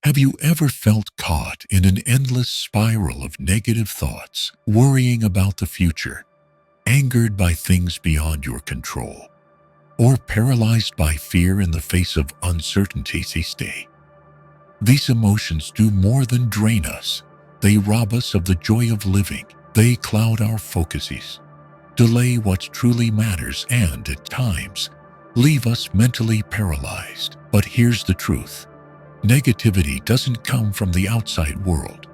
Have you ever felt caught in an endless spiral of negative thoughts, worrying about the future, angered by things beyond your control, or paralyzed by fear in the face of uncertainties each day? These emotions do more than drain us. They rob us of the joy of living. They cloud our focuses, delay what truly matters, and, at times, leave us mentally paralyzed. But here's the truth. Negativity doesn't come from the outside world.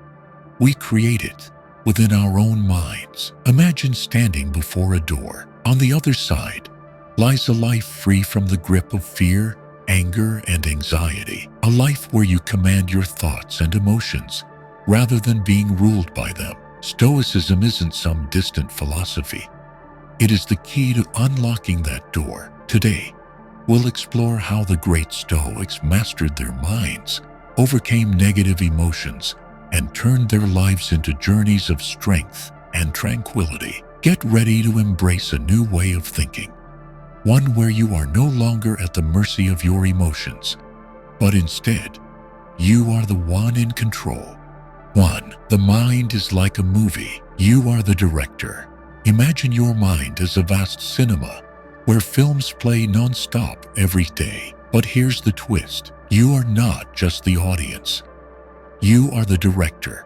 We create it within our own minds. Imagine standing before a door. On the other side lies a life free from the grip of fear, anger, and anxiety. A life where you command your thoughts and emotions rather than being ruled by them. Stoicism isn't some distant philosophy. It is the key to unlocking that door. Today, we'll explore how the great Stoics mastered their minds, overcame negative emotions, and turned their lives into journeys of strength and tranquility. Get ready to embrace a new way of thinking, one where you are no longer at the mercy of your emotions, but instead, you are the one in control. 1. The mind is like a movie. You are the director. Imagine your mind as a vast cinema where films play non-stop every day. But here's the twist. You are not just the audience. You are the director,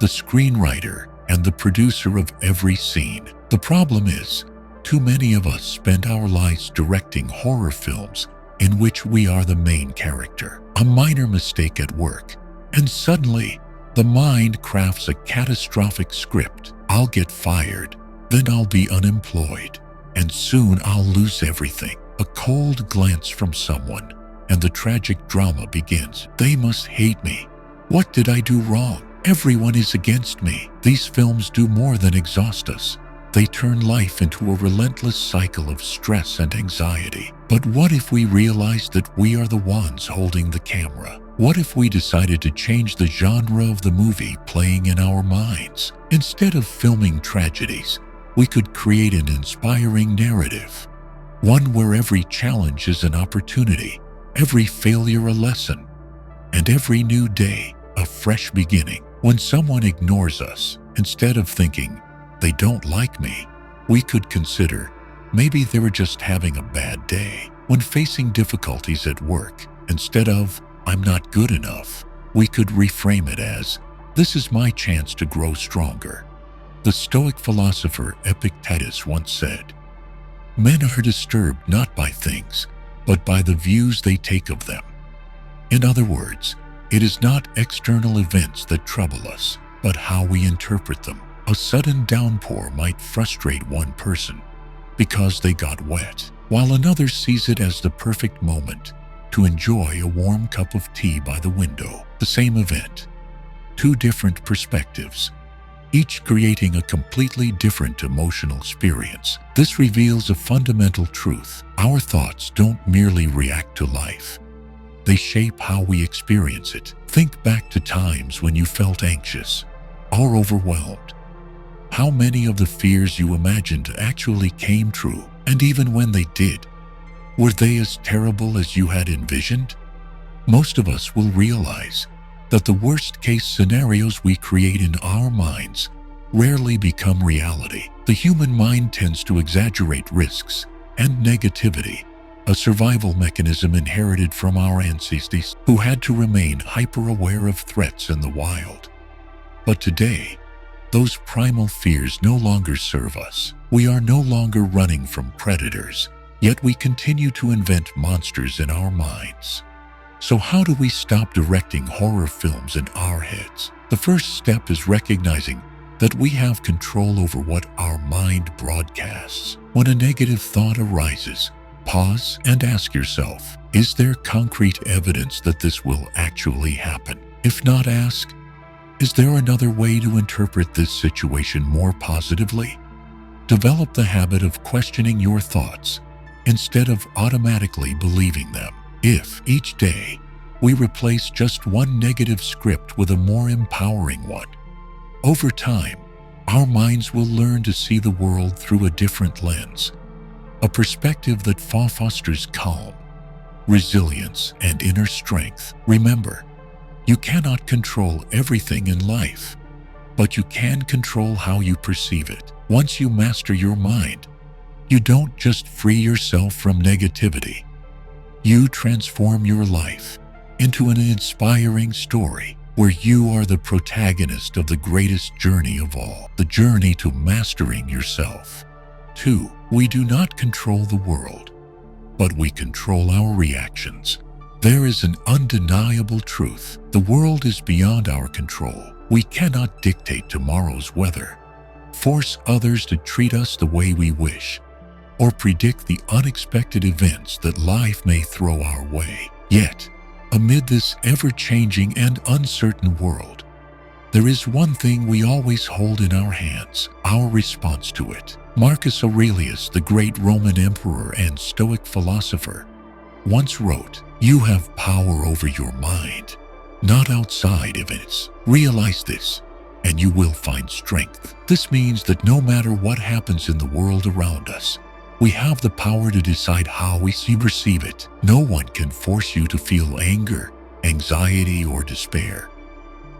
the screenwriter, and the producer of every scene. The problem is, too many of us spend our lives directing horror films in which we are the main character. A minor mistake at work, and suddenly, the mind crafts a catastrophic script. I'll get fired, then I'll be unemployed, and soon I'll lose everything. A cold glance from someone, and the tragic drama begins. They must hate me. What did I do wrong? Everyone is against me. These films do more than exhaust us. They turn life into a relentless cycle of stress and anxiety. But what if we realized that we are the ones holding the camera? What if we decided to change the genre of the movie playing in our minds? Instead of filming tragedies, we could create an inspiring narrative, one where every challenge is an opportunity, every failure a lesson, and every new day a fresh beginning. When someone ignores us, instead of thinking, "They don't like me," we could consider, maybe they were just having a bad day. When facing difficulties at work, instead of, "I'm not good enough," we could reframe it as, "This is my chance to grow stronger." The Stoic philosopher Epictetus once said, "Men are disturbed not by things, but by the views they take of them." In other words, it is not external events that trouble us, but how we interpret them. A sudden downpour might frustrate one person because they got wet, while another sees it as the perfect moment to enjoy a warm cup of tea by the window. The same event, two different perspectives, each creating a completely different emotional experience. This reveals a fundamental truth. Our thoughts don't merely react to life. They shape how we experience it. Think back to times when you felt anxious or overwhelmed. How many of the fears you imagined actually came true? And even when they did, were they as terrible as you had envisioned? Most of us will realize that the worst-case scenarios we create in our minds rarely become reality. The human mind tends to exaggerate risks and negativity, a survival mechanism inherited from our ancestors who had to remain hyper-aware of threats in the wild. But today, those primal fears no longer serve us. We are no longer running from predators, yet we continue to invent monsters in our minds. So how do we stop directing horror films in our heads? The first step is recognizing that we have control over what our mind broadcasts. When a negative thought arises, pause and ask yourself, is there concrete evidence that this will actually happen? If not, ask, is there another way to interpret this situation more positively? Develop the habit of questioning your thoughts instead of automatically believing them. If each day we replace just one negative script with a more empowering one, over time, our minds will learn to see the world through a different lens, a perspective that fosters calm, resilience, and inner strength. Remember, You cannot control everything in life, but you can control how you perceive it. Once you master your mind, you don't just free yourself from negativity. You transform your life into an inspiring story where you are the protagonist of the greatest journey of all, the journey to mastering yourself. 2. We do not control the world, but we control our reactions. There is an undeniable truth. The world is beyond our control. We cannot dictate tomorrow's weather, force others to treat us the way we wish, or predict the unexpected events that life may throw our way. Yet, amid this ever-changing and uncertain world, there is one thing we always hold in our hands: our response to it. Marcus Aurelius, the great Roman emperor and Stoic philosopher, once wrote, "You have power over your mind, not outside events. Realize this, and you will find strength." This means that no matter what happens in the world around us, we have the power to decide how we perceive it. No one can force you to feel anger, anxiety, or despair.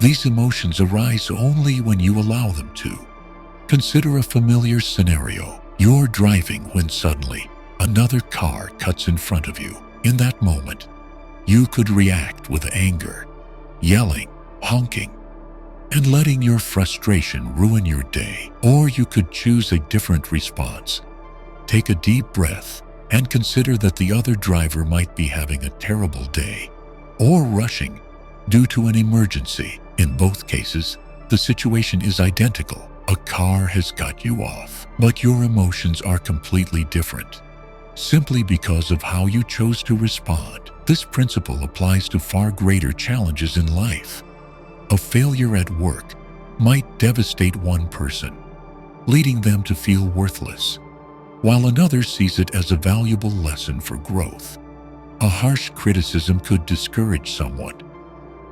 These emotions arise only when you allow them to. Consider a familiar scenario. You're driving when suddenly another car cuts in front of you. In that moment, you could react with anger, yelling, honking, and letting your frustration ruin your day. Or you could choose a different response. Take a deep breath and consider that the other driver might be having a terrible day or rushing due to an emergency. In both cases, the situation is identical. A car has cut you off, but your emotions are completely different, simply because of how you chose to respond. This principle applies to far greater challenges in life. A failure at work might devastate one person, leading them to feel worthless, while another sees it as a valuable lesson for growth. A harsh criticism could discourage someone,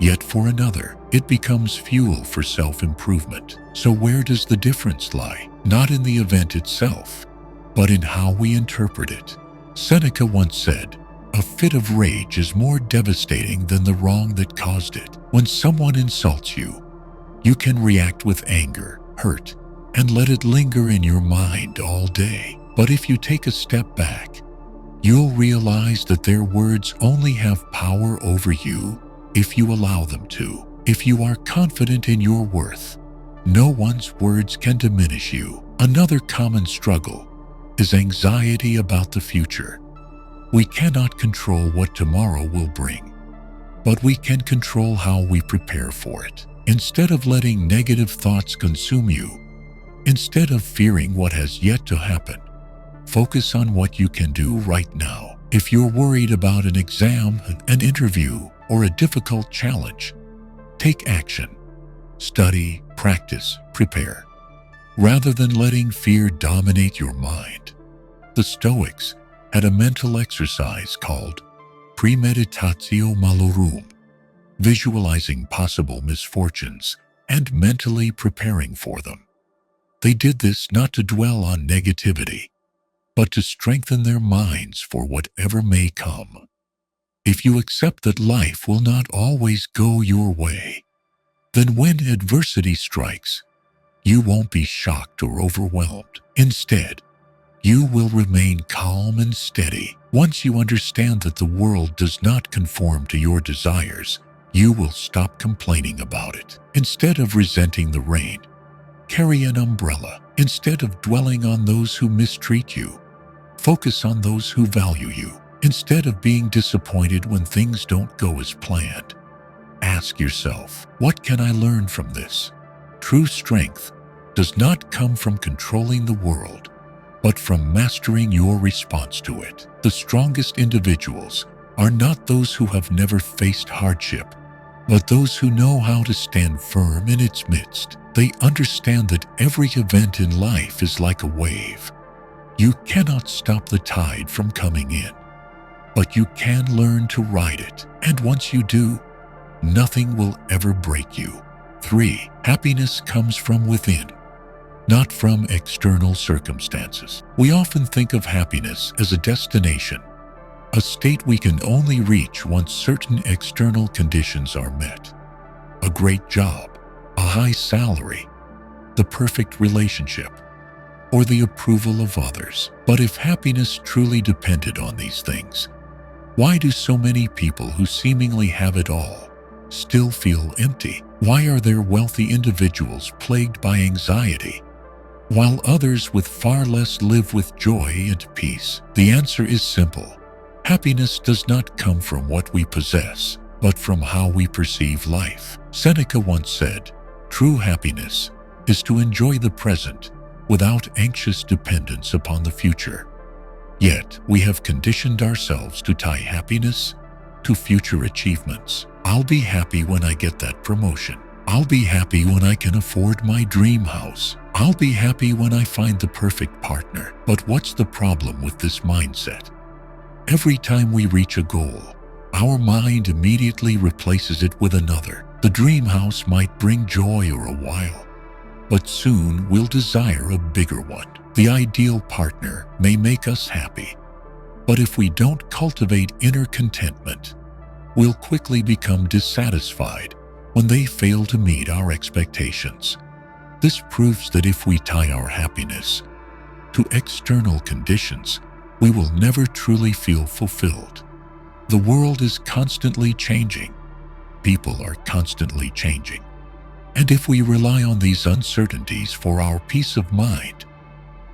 yet for another, it becomes fuel for self-improvement. So where does the difference lie? Not in the event itself, but in how we interpret it. Seneca once said, "A fit of rage is more devastating than the wrong that caused it." When someone insults you, you can react with anger, hurt, and let it linger in your mind all day. But if you take a step back, you'll realize that their words only have power over you if you allow them to. If you are confident in your worth, no one's words can diminish you. Another common struggle is anxiety about the future. We cannot control what tomorrow will bring, but we can control how we prepare for it. Instead of letting negative thoughts consume you, instead of fearing what has yet to happen, focus on what you can do right now. If you're worried about an exam, an interview, or a difficult challenge, take action. Study, practice, prepare, rather than letting fear dominate your mind. The Stoics had a mental exercise called premeditatio malorum, visualizing possible misfortunes and mentally preparing for them. They did this not to dwell on negativity, but to strengthen their minds for whatever may come. If you accept that life will not always go your way, then when adversity strikes, you won't be shocked or overwhelmed. Instead, you will remain calm and steady. Once you understand that the world does not conform to your desires, you will stop complaining about it. Instead of resenting the rain, carry an umbrella. Instead of dwelling on those who mistreat you, focus on those who value you. Instead of being disappointed when things don't go as planned, ask yourself, what can I learn from this? True strength does not come from controlling the world, but from mastering your response to it. The strongest individuals are not those who have never faced hardship, but those who know how to stand firm in its midst. They understand that every event in life is like a wave. You cannot stop the tide from coming in, but you can learn to ride it. And once you do, nothing will ever break you. 3. Happiness comes from within, not from external circumstances. We often think of happiness as a destination, a state we can only reach once certain external conditions are met. a great job, a high salary, the perfect relationship, or the approval of others. But if happiness truly depended on these things, why do so many people who seemingly have it all still feel empty? Why are there wealthy individuals plagued by anxiety, while others with far less live with joy and peace? The answer is simple. Happiness does not come from what we possess, but from how we perceive life. Seneca once said, "True happiness is to enjoy the present without anxious dependence upon the future." Yet, we have conditioned ourselves to tie happiness to future achievements. I'll be happy when I get that promotion. I'll be happy when I can afford my dream house. I'll be happy when I find the perfect partner. But what's the problem with this mindset? Every time we reach a goal, our mind immediately replaces it with another. The dream house might bring joy for a while, but soon we'll desire a bigger one. The ideal partner may make us happy, but if we don't cultivate inner contentment, we'll quickly become dissatisfied when they fail to meet our expectations. This proves that if we tie our happiness to external conditions, we will never truly feel fulfilled. The world is constantly changing. People are constantly changing. And if we rely on these uncertainties for our peace of mind,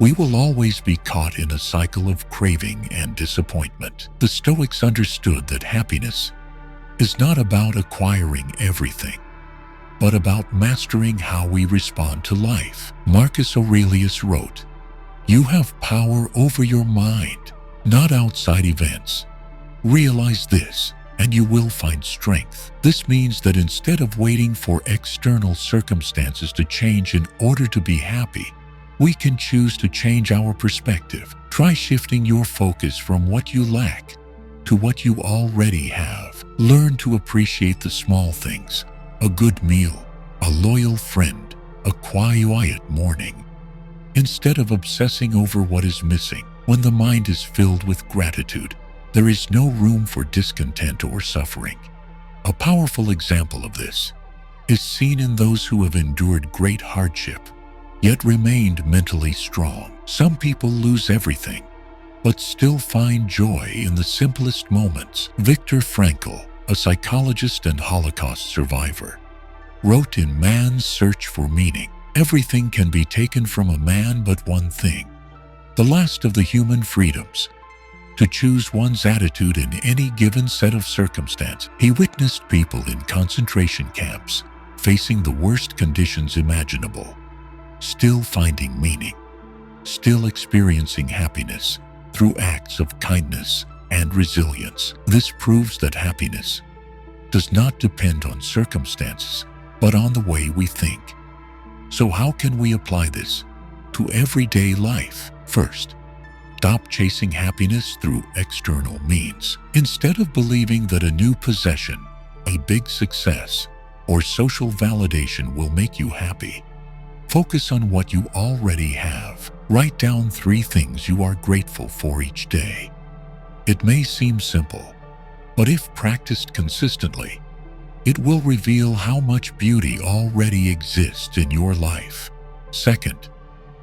we will always be caught in a cycle of craving and disappointment. The Stoics understood that happiness is not about acquiring everything, but about mastering how we respond to life. Marcus Aurelius wrote, "You have power over your mind, not outside events. Realize this, and you will find strength." This means that instead of waiting for external circumstances to change in order to be happy, we can choose to change our perspective. Try shifting your focus from what you lack to what you already have. Learn to appreciate the small things: a good meal, a loyal friend, a quiet morning, instead of obsessing over what is missing. When the mind is filled with gratitude, there is no room for discontent or suffering. A powerful example of this is seen in those who have endured great hardship, yet remained mentally strong. Some people lose everything, but still find joy in the simplest moments. Viktor Frankl, a psychologist and Holocaust survivor, wrote in Man's Search for Meaning, "Everything can be taken from a man but one thing, the last of the human freedoms, to choose one's attitude in any given set of circumstances." He witnessed people in concentration camps facing the worst conditions imaginable, still finding meaning, still experiencing happiness through acts of kindness and resilience. This proves that happiness does not depend on circumstances, but on the way we think. So how can we apply this to everyday life? First, stop chasing happiness through external means. Instead of believing that a new possession, a big success, or social validation will make you happy, focus on what you already have. Write down 3 things you are grateful for each day. It may seem simple, but if practiced consistently, it will reveal how much beauty already exists in your life. Second,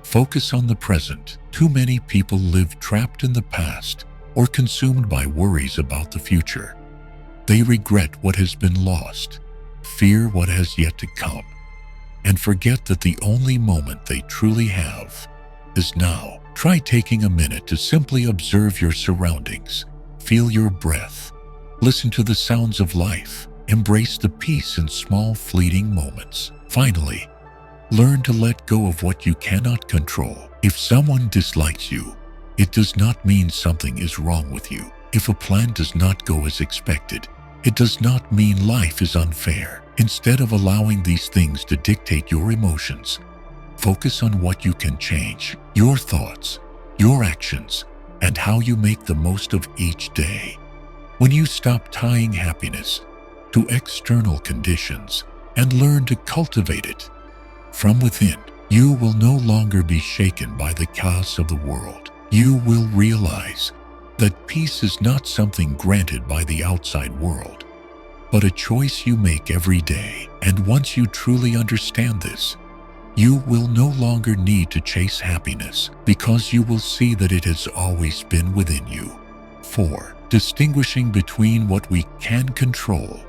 focus on the present. Too many people live trapped in the past or consumed by worries about the future. They regret what has been lost, fear what has yet to come, and forget that the only moment they truly have is now. Try taking a minute to simply observe your surroundings. Feel your breath. Listen to the sounds of life. Embrace the peace in small, fleeting moments. Finally, learn to let go of what you cannot control. If someone dislikes you, it does not mean something is wrong with you. If a plan does not go as expected, it does not mean life is unfair. Instead of allowing these things to dictate your emotions, focus on what you can change: your thoughts, your actions, and how you make the most of each day. When you stop tying happiness to external conditions and learn to cultivate it from within, you will no longer be shaken by the chaos of the world. You will realize that peace is not something granted by the outside world, but a choice you make every day. And once you truly understand this, you will no longer need to chase happiness because you will see that it has always been within you. 4. Distinguishing between what we can control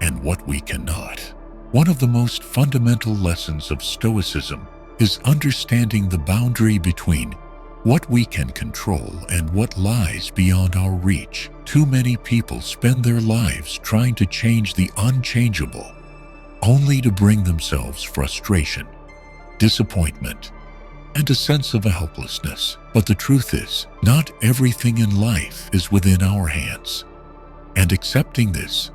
and what we cannot. One of the most fundamental lessons of Stoicism is understanding the boundary between what we can control and what lies beyond our reach. Too many people spend their lives trying to change the unchangeable, only to bring themselves frustration, disappointment, and a sense of helplessness. But the truth is, not everything in life is within our hands. And accepting this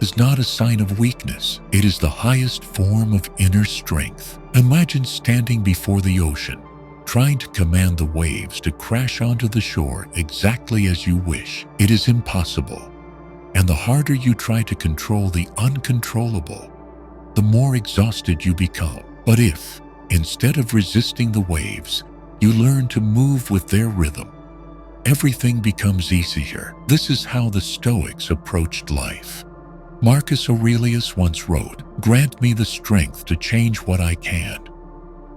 is not a sign of weakness. It is the highest form of inner strength. Imagine standing before the ocean, trying to command the waves to crash onto the shore exactly as you wish. It is impossible. And the harder you try to control the uncontrollable, the more exhausted you become. But if, instead of resisting the waves, you learn to move with their rhythm, everything becomes easier. This is how the Stoics approached life. Marcus Aurelius once wrote, "Grant me the strength to change what I can,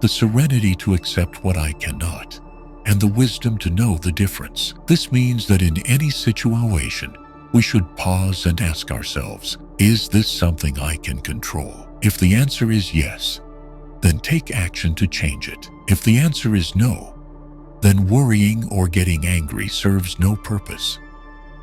the serenity to accept what I cannot, and the wisdom to know the difference." This means that in any situation, we should pause and ask ourselves, is this something I can control? If the answer is yes, then take action to change it. If the answer is no, then worrying or getting angry serves no purpose.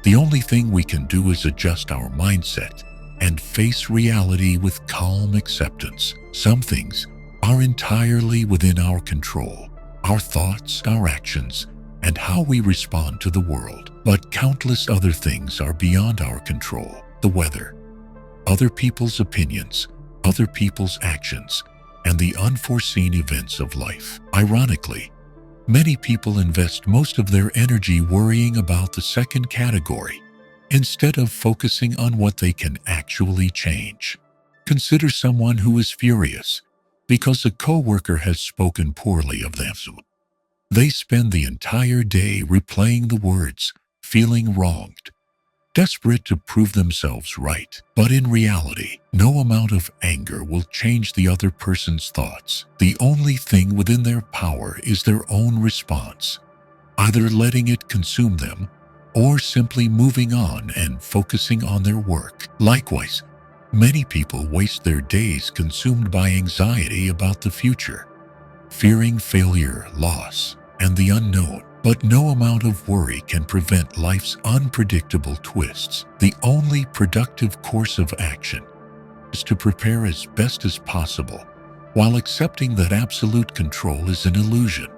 The only thing we can do is adjust our mindset and face reality with calm acceptance. Some things are entirely within our control: our thoughts, our actions, and how we respond to the world. But countless other things are beyond our control: the weather, other people's opinions, other people's actions, and the unforeseen events of life. Ironically, many people invest most of their energy worrying about the second category instead of focusing on what they can actually change. Consider someone who is furious because a coworker has spoken poorly of them. They spend the entire day replaying the words, feeling wronged, desperate to prove themselves right. But in reality, no amount of anger will change the other person's thoughts. The only thing within their power is their own response, either letting it consume them or simply moving on and focusing on their work. Likewise, many people waste their days consumed by anxiety about the future, fearing failure, loss, and the unknown. But no amount of worry can prevent life's unpredictable twists. The only productive course of action is to prepare as best as possible, while accepting that absolute control is an illusion.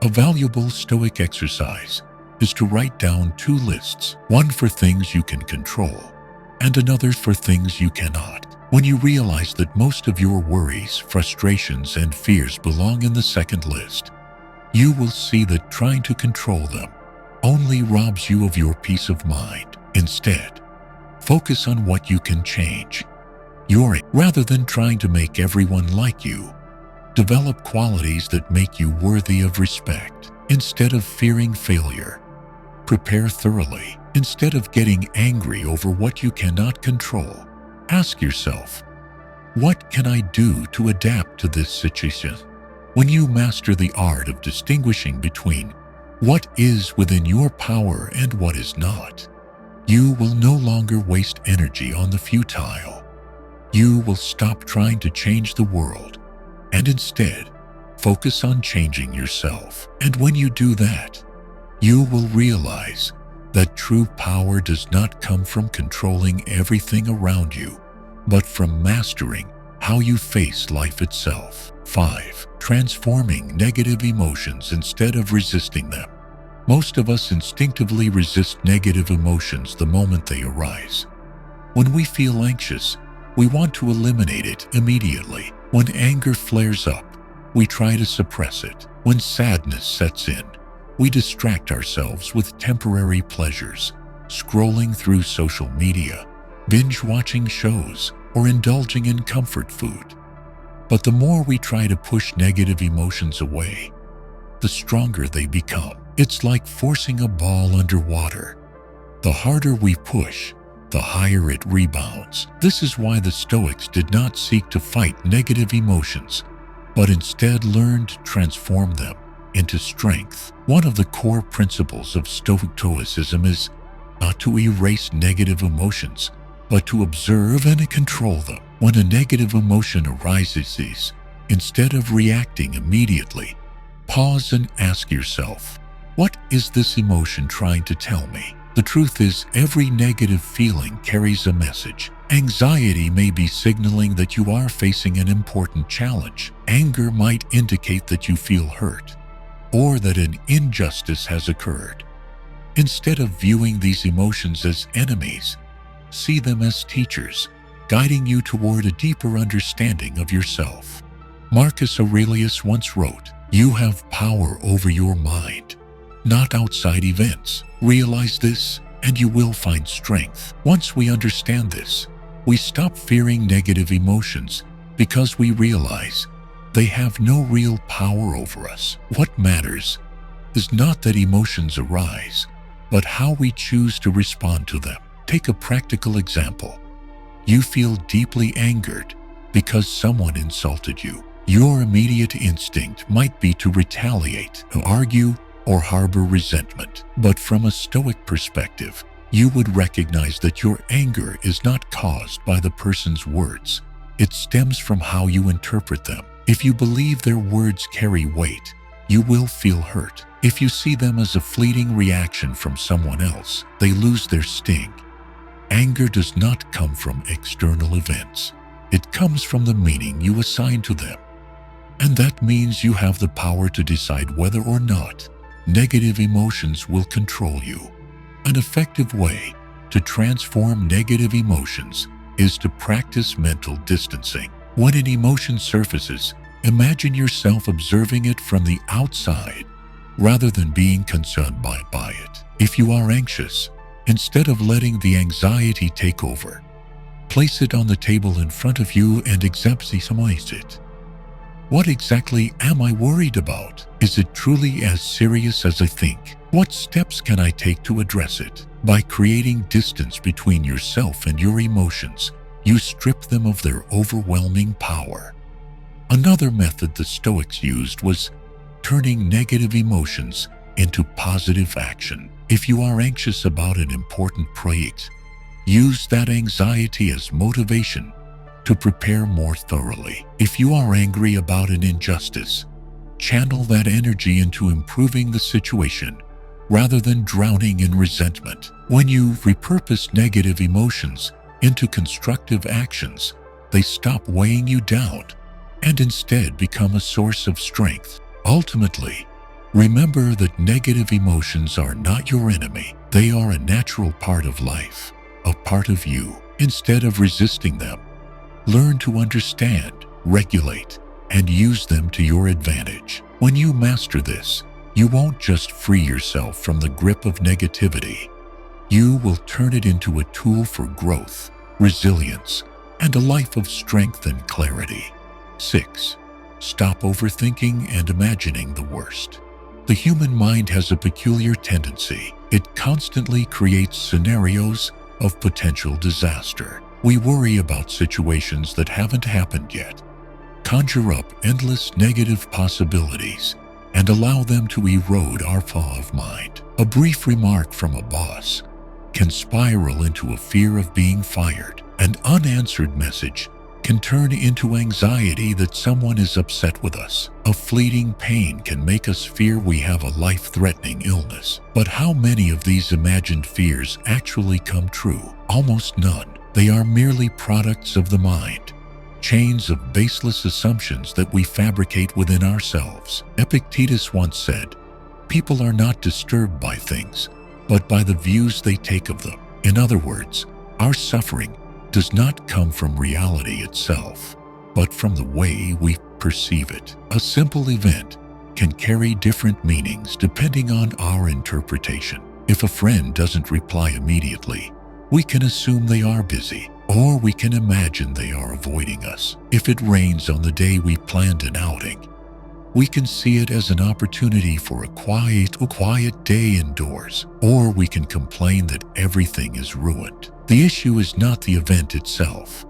A valuable Stoic exercise is to write down 2 lists, one for things you can control and another for things you cannot. When you realize that most of your worries, frustrations, and fears belong in the second list, you will see that trying to control them only robs you of your peace of mind. Instead, focus on what you can change. Rather than trying to make everyone like you, develop qualities that make you worthy of respect. Instead of fearing failure, prepare thoroughly. Instead of getting angry over what you cannot control, ask yourself, what can I do to adapt to this situation? When you master the art of distinguishing between what is within your power and what is not, you will no longer waste energy on the futile. You will stop trying to change the world and instead focus on changing yourself. And when you do that, you will realize that true power does not come from controlling everything around you, but from mastering how you face life itself. 5. Transforming negative emotions instead of resisting them. Most of us instinctively resist negative emotions the moment they arise. When we feel anxious, we want to eliminate it immediately. When anger flares up, we try to suppress it. When sadness sets in, we distract ourselves with temporary pleasures, scrolling through social media, binge-watching shows, or indulging in comfort food. But the more we try to push negative emotions away, the stronger they become. It's like forcing a ball underwater. The harder we push, the the higher it rebounds. This is why the Stoics did not seek to fight negative emotions, but instead learned to transform them into strength. One of the core principles of Stoicism is not to erase negative emotions, but to observe and control them. When a negative emotion arises, instead of reacting immediately, pause and ask yourself, what is this emotion trying to tell me? The truth is, every negative feeling carries a message. Anxiety may be signaling that you are facing an important challenge. Anger might indicate that you feel hurt, or that an injustice has occurred. Instead of viewing these emotions as enemies, see them as teachers, guiding you toward a deeper understanding of yourself. Marcus Aurelius once wrote, "You have power over your mind, not outside events. Realize this, and you will find strength." Once we understand this, we stop fearing negative emotions because we realize they have no real power over us. What matters is not that emotions arise, but how we choose to respond to them. Take a practical example. You feel deeply angered because someone insulted you. Your immediate instinct might be to retaliate, to argue, or harbor resentment. But from a Stoic perspective, you would recognize that your anger is not caused by the person's words. It stems from how you interpret them. If you believe their words carry weight, you will feel hurt. If you see them as a fleeting reaction from someone else, they lose their sting. Anger does not come from external events. It comes from the meaning you assign to them. And that means you have the power to decide whether or not negative emotions will control you. An effective way to transform negative emotions is to practice mental distancing. When an emotion surfaces, imagine yourself observing it from the outside rather than being concerned by it. If you are anxious, instead of letting the anxiety take over, place it on the table in front of you and examine it. What exactly am I worried about? Is it truly as serious as I think? What steps can I take to address it? By creating distance between yourself and your emotions, you strip them of their overwhelming power. Another method the Stoics used was turning negative emotions into positive action. If you are anxious about an important project, use that anxiety as motivation to prepare more thoroughly. If you are angry about an injustice, channel that energy into improving the situation rather than drowning in resentment. When you repurpose negative emotions into constructive actions, they stop weighing you down and instead become a source of strength. Ultimately, remember that negative emotions are not your enemy. They are a natural part of life, a part of you. Instead of resisting them, learn to understand, regulate, and use them to your advantage. When you master this, you won't just free yourself from the grip of negativity. You will turn it into a tool for growth, resilience, and a life of strength and clarity. 6. Stop overthinking and imagining the worst. The human mind has a peculiar tendency. It constantly creates scenarios of potential disaster. We worry about situations that haven't happened yet, conjure up endless negative possibilities, and allow them to erode our fog of mind. A brief remark from a boss can spiral into a fear of being fired. An unanswered message can turn into anxiety that someone is upset with us. A fleeting pain can make us fear we have a life-threatening illness. But how many of these imagined fears actually come true? Almost none. They are merely products of the mind, chains of baseless assumptions that we fabricate within ourselves. Epictetus once said, "People are not disturbed by things, but by the views they take of them." In other words, our suffering does not come from reality itself, but from the way we perceive it. A simple event can carry different meanings depending on our interpretation. If a friend doesn't reply immediately, we can assume they are busy, or we can imagine they are avoiding us. If it rains on the day we planned an outing, We can see it as an opportunity for a quiet day indoors, or we can complain that everything is ruined. The issue is not the event itself.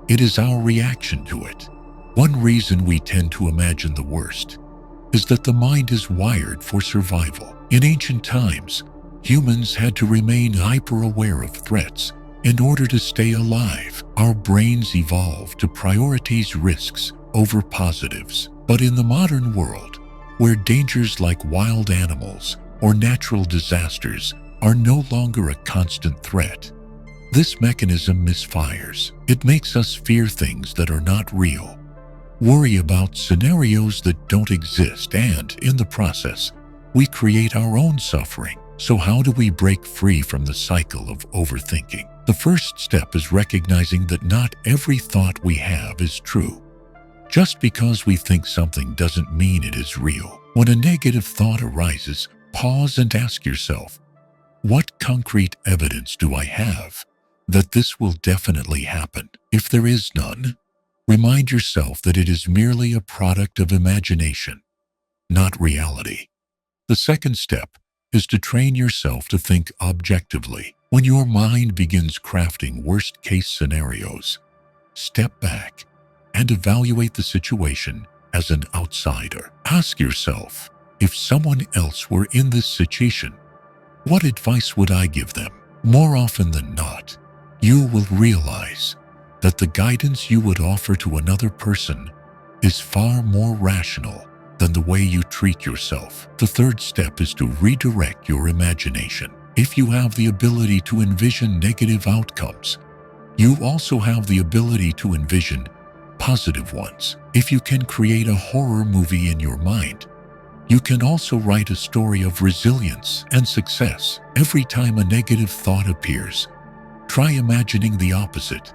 It is our reaction to it. One reason we tend to imagine the worst is that the mind is wired for survival. In ancient times, humans had to remain hyper-aware of threats in order to stay alive. Our brains evolved to prioritize risks over positives. But in the modern world, where dangers like wild animals or natural disasters are no longer a constant threat, this mechanism misfires. It makes us fear things that are not real, worry about scenarios that don't exist, and in the process, we create our own suffering. So how do we break free from the cycle of overthinking? The first step is recognizing that not every thought we have is true. Just because we think something doesn't mean it is real. When a negative thought arises, pause and ask yourself, what concrete evidence do I have that this will definitely happen? If there is none, remind yourself that it is merely a product of imagination, not reality. The second step is to train yourself to think objectively. When your mind begins crafting worst-case scenarios, step back and evaluate the situation as an outsider. Ask yourself, if someone else were in this situation, what advice would I give them? More often than not, you will realize that the guidance you would offer to another person is far more rational than the way you treat yourself. The third step is to redirect your imagination. If you have the ability to envision negative outcomes, you also have the ability to envision positive ones. If you can create a horror movie in your mind, you can also write a story of resilience and success. Every time a negative thought appears, try imagining the opposite,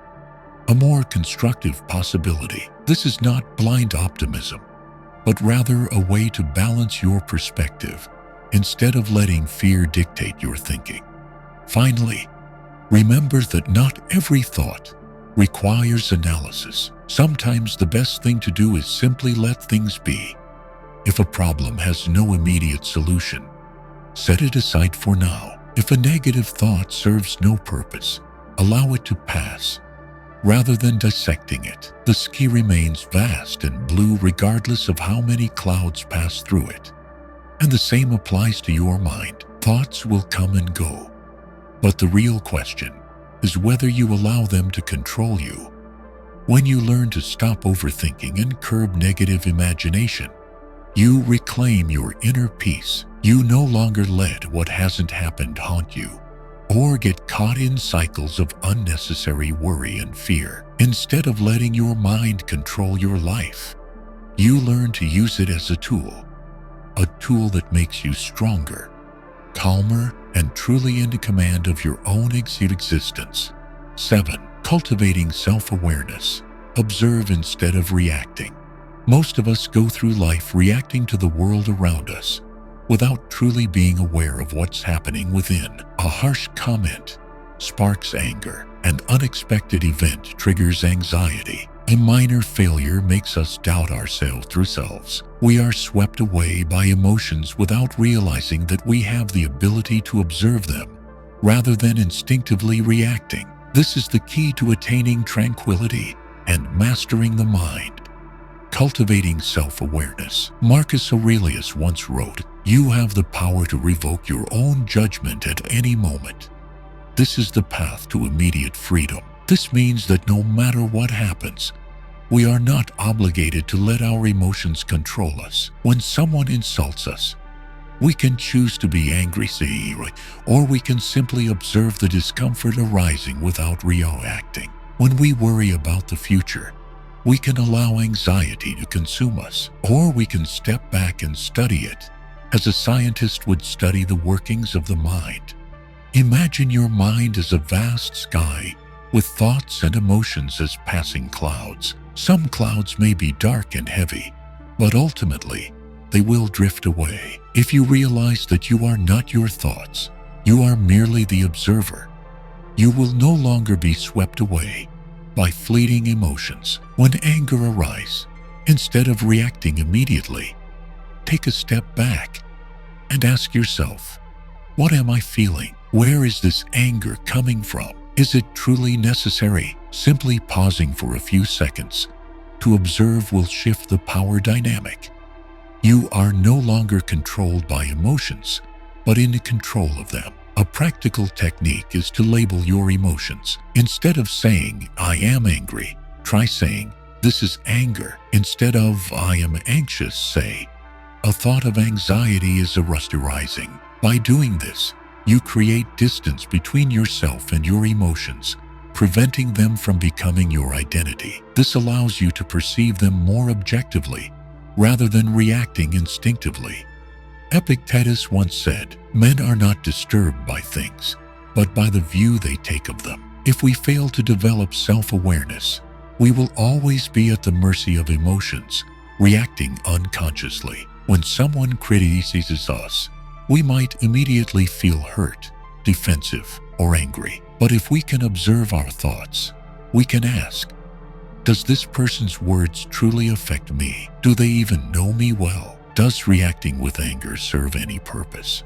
a more constructive possibility. This is not blind optimism, but rather a way to balance your perspective instead of letting fear dictate your thinking. Finally, remember that not every thought requires analysis. Sometimes the best thing to do is simply let things be. If a problem has no immediate solution, set it aside for now. If a negative thought serves no purpose, allow it to pass, rather than dissecting it. The sky remains vast and blue regardless of how many clouds pass through it. And the same applies to your mind. Thoughts will come and go, but the real question is whether you allow them to control you. When you learn to stop overthinking and curb negative imagination, you reclaim your inner peace. You no longer let what hasn't happened haunt you, or get caught in cycles of unnecessary worry and fear. Instead of letting your mind control your life, you learn to use it as a tool that makes you stronger, calmer, and truly in command of your own existence. 7. Cultivating self-awareness. Observe instead of reacting. Most of us go through life reacting to the world around us without truly being aware of what's happening within. A harsh comment sparks anger. An unexpected event triggers anxiety. A minor failure makes us doubt ourselves. We are swept away by emotions without realizing that we have the ability to observe them rather than instinctively reacting. This is the key to attaining tranquility and mastering the mind. Cultivating self-awareness. Marcus Aurelius once wrote, "You have the power to revoke your own judgment at any moment." This is the path to immediate freedom. This means that no matter what happens, we are not obligated to let our emotions control us. When someone insults us, we can choose to be angry, or we can simply observe the discomfort arising without reacting. When we worry about the future, we can allow anxiety to consume us, or we can step back and study it, as a scientist would study the workings of the mind. Imagine your mind as a vast sky, with thoughts and emotions as passing clouds. Some clouds may be dark and heavy, but ultimately, they will drift away. If you realize that you are not your thoughts, you are merely the observer, you will no longer be swept away by fleeting emotions. When anger arises, instead of reacting immediately, take a step back and ask yourself, what am I feeling? Where is this anger coming from? Is it truly necessary? Simply pausing for a few seconds to observe will shift the power dynamic. You are no longer controlled by emotions, but in control of them. A practical technique is to label your emotions. Instead of saying, I am angry, try saying, this is anger. Instead of, I am anxious, say, a thought of anxiety is arising. By doing this, you create distance between yourself and your emotions, preventing them from becoming your identity. This allows you to perceive them more objectively, rather than reacting instinctively. Epictetus once said, men are not disturbed by things, but by the view they take of them. If we fail to develop self-awareness, we will always be at the mercy of emotions, reacting unconsciously. When someone criticizes us, we might immediately feel hurt, defensive, or angry. But if we can observe our thoughts, we can ask, does this person's words truly affect me? Do they even know me well? Does reacting with anger serve any purpose?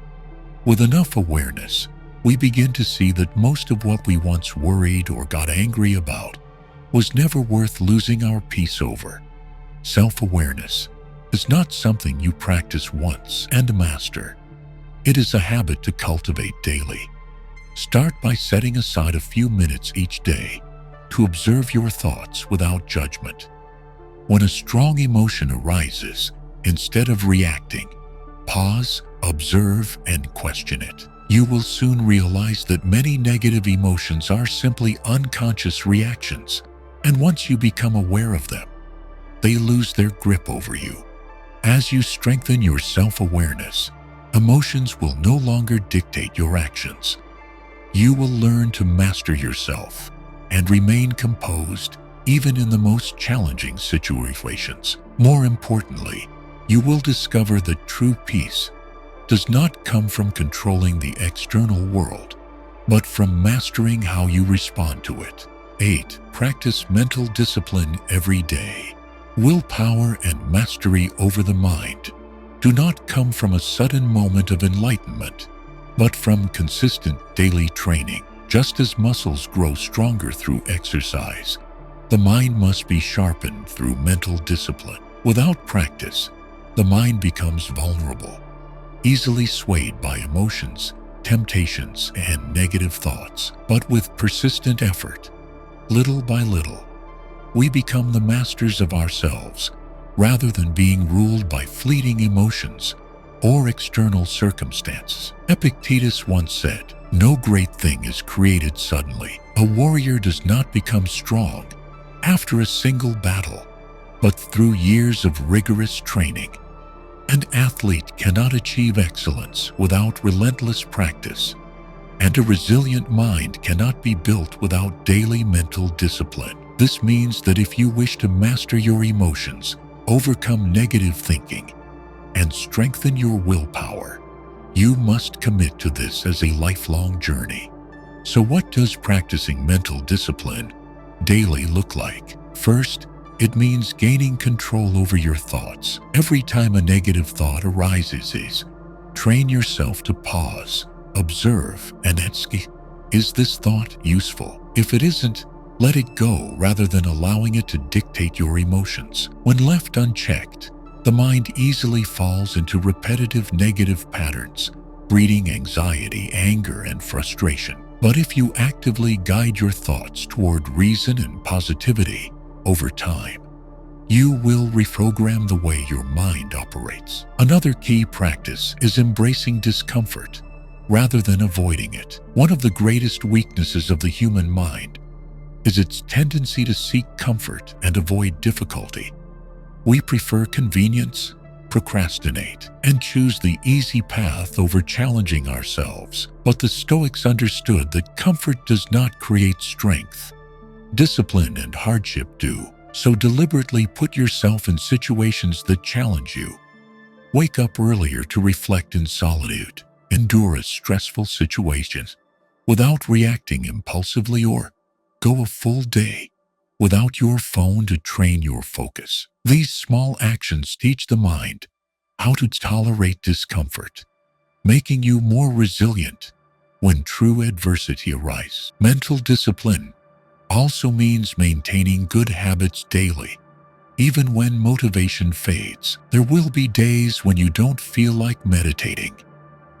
With enough awareness, we begin to see that most of what we once worried or got angry about was never worth losing our peace over. Self-awareness is not something you practice once and master. It is a habit to cultivate daily. Start by setting aside a few minutes each day to observe your thoughts without judgment. When a strong emotion arises, instead of reacting, pause, observe, and question it. You will soon realize that many negative emotions are simply unconscious reactions, and once you become aware of them, they lose their grip over you. As you strengthen your self-awareness, emotions will no longer dictate your actions. You will learn to master yourself and remain composed even in the most challenging situations. More importantly, you will discover that true peace does not come from controlling the external world, but from mastering how you respond to it. 8. Practice mental discipline every day. Willpower and mastery over the mind do not come from a sudden moment of enlightenment, but from consistent daily training. Just as muscles grow stronger through exercise, the mind must be sharpened through mental discipline. Without practice, the mind becomes vulnerable, easily swayed by emotions, temptations, and negative thoughts. But with persistent effort, little by little, we become the masters of ourselves, rather than being ruled by fleeting emotions or external circumstances. Epictetus once said, no great thing is created suddenly. A warrior does not become strong after a single battle, but through years of rigorous training. An athlete cannot achieve excellence without relentless practice, and a resilient mind cannot be built without daily mental discipline. This means that if you wish to master your emotions, overcome negative thinking, and strengthen your willpower, you must commit to this as a lifelong journey. So what does practicing mental discipline daily look like? First, it means gaining control over your thoughts. Every time a negative thought arises, train yourself to pause, observe, and ask, is this thought useful? If it isn't, let it go rather than allowing it to dictate your emotions. When left unchecked, the mind easily falls into repetitive negative patterns, breeding anxiety, anger, and frustration. But if you actively guide your thoughts toward reason and positivity, over time, you will reprogram the way your mind operates. Another key practice is embracing discomfort rather than avoiding it. One of the greatest weaknesses of the human mind is its tendency to seek comfort and avoid difficulty. We prefer convenience, procrastinate, and choose the easy path over challenging ourselves. But the Stoics understood that comfort does not create strength. Discipline and hardship do. So deliberately put yourself in situations that challenge you. Wake up earlier to reflect in solitude. Endure a stressful situation without reacting impulsively, or go a full day without your phone to train your focus. These small actions teach the mind how to tolerate discomfort, making you more resilient when true adversity arises. Mental discipline also means maintaining good habits daily. Even when motivation fades, there will be days when you don't feel like meditating,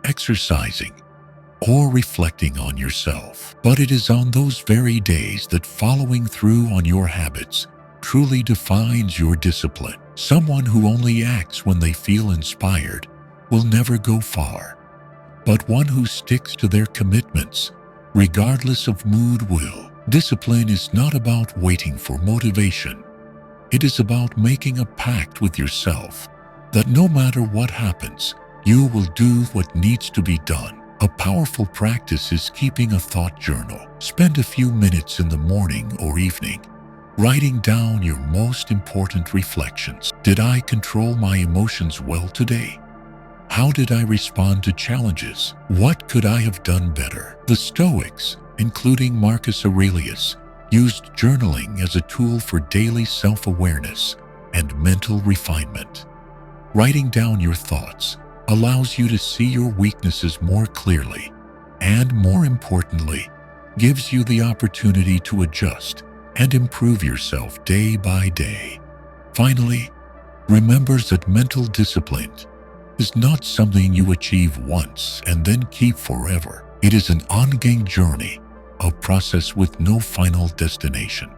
exercising, or reflecting on yourself. But it is on those very days that following through on your habits truly defines your discipline. Someone who only acts when they feel inspired will never go far, but one who sticks to their commitments, regardless of mood, will. Discipline is not about waiting for motivation. It is about making a pact with yourself that no matter what happens, you will do what needs to be done. A powerful practice is keeping a thought journal. Spend a few minutes in the morning or evening writing down your most important reflections. Did I control my emotions well today? How did I respond to challenges? What could I have done better? The Stoics, including Marcus Aurelius, used journaling as a tool for daily self-awareness and mental refinement. Writing down your thoughts allows you to see your weaknesses more clearly and, more importantly, gives you the opportunity to adjust and improve yourself day by day. Finally, remember that mental discipline is not something you achieve once and then keep forever. It is an ongoing journey, a process with no final destination.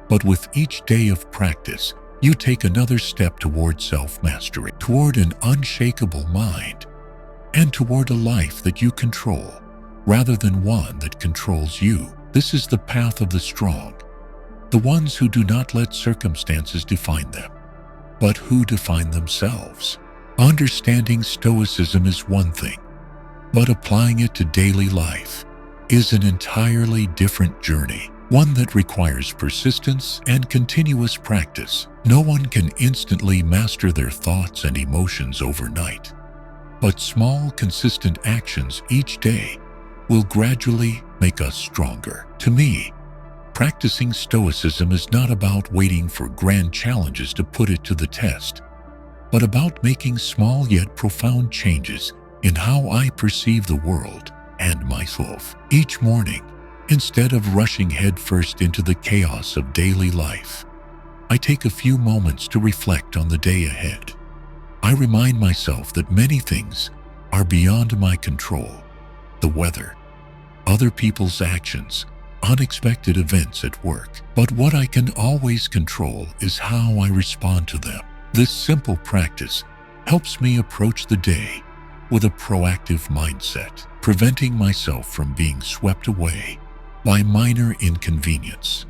But with each day of practice, you take another step toward self-mastery, toward an unshakable mind, and toward a life that you control, rather than one that controls you. This is the path of the strong, the ones who do not let circumstances define them, but who define themselves. Understanding Stoicism is one thing, but applying it to daily life is an entirely different journey, one that requires persistence and continuous practice. No one can instantly master their thoughts and emotions overnight, but small, consistent actions each day will gradually make us stronger. To me, practicing Stoicism is not about waiting for grand challenges to put it to the test, but about making small yet profound changes in how I perceive the world and myself. Each morning, instead of rushing headfirst into the chaos of daily life, I take a few moments to reflect on the day ahead. I remind myself that many things are beyond my control: the weather, other people's actions, unexpected events at work. But what I can always control is how I respond to them. This simple practice helps me approach the day with a proactive mindset, preventing myself from being swept away by minor inconvenience.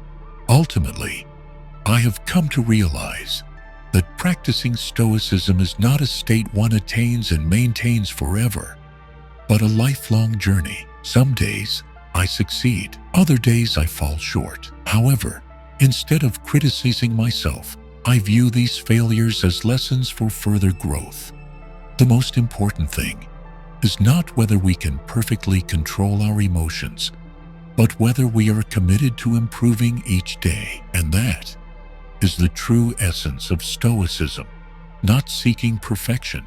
Ultimately, I have come to realize that practicing Stoicism is not a state one attains and maintains forever, but a lifelong journey. Some days I succeed, other days I fall short. However, instead of criticizing myself, I view these failures as lessons for further growth. The most important thing is not whether we can perfectly control our emotions, but whether we are committed to improving each day. And that is the true essence of Stoicism, not seeking perfection,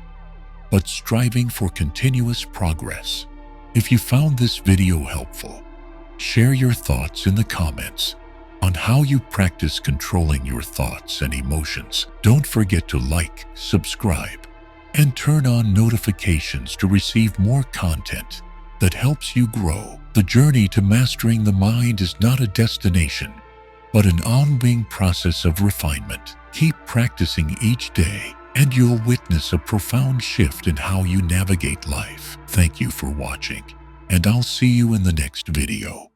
but striving for continuous progress. If you found this video helpful, share your thoughts in the comments on how you practice controlling your thoughts and emotions. Don't forget to like, subscribe, and turn on notifications to receive more content that helps you grow. The journey to mastering the mind is not a destination, but an ongoing process of refinement. Keep practicing each day, and you'll witness a profound shift in how you navigate life. Thank you for watching, and I'll see you in the next video.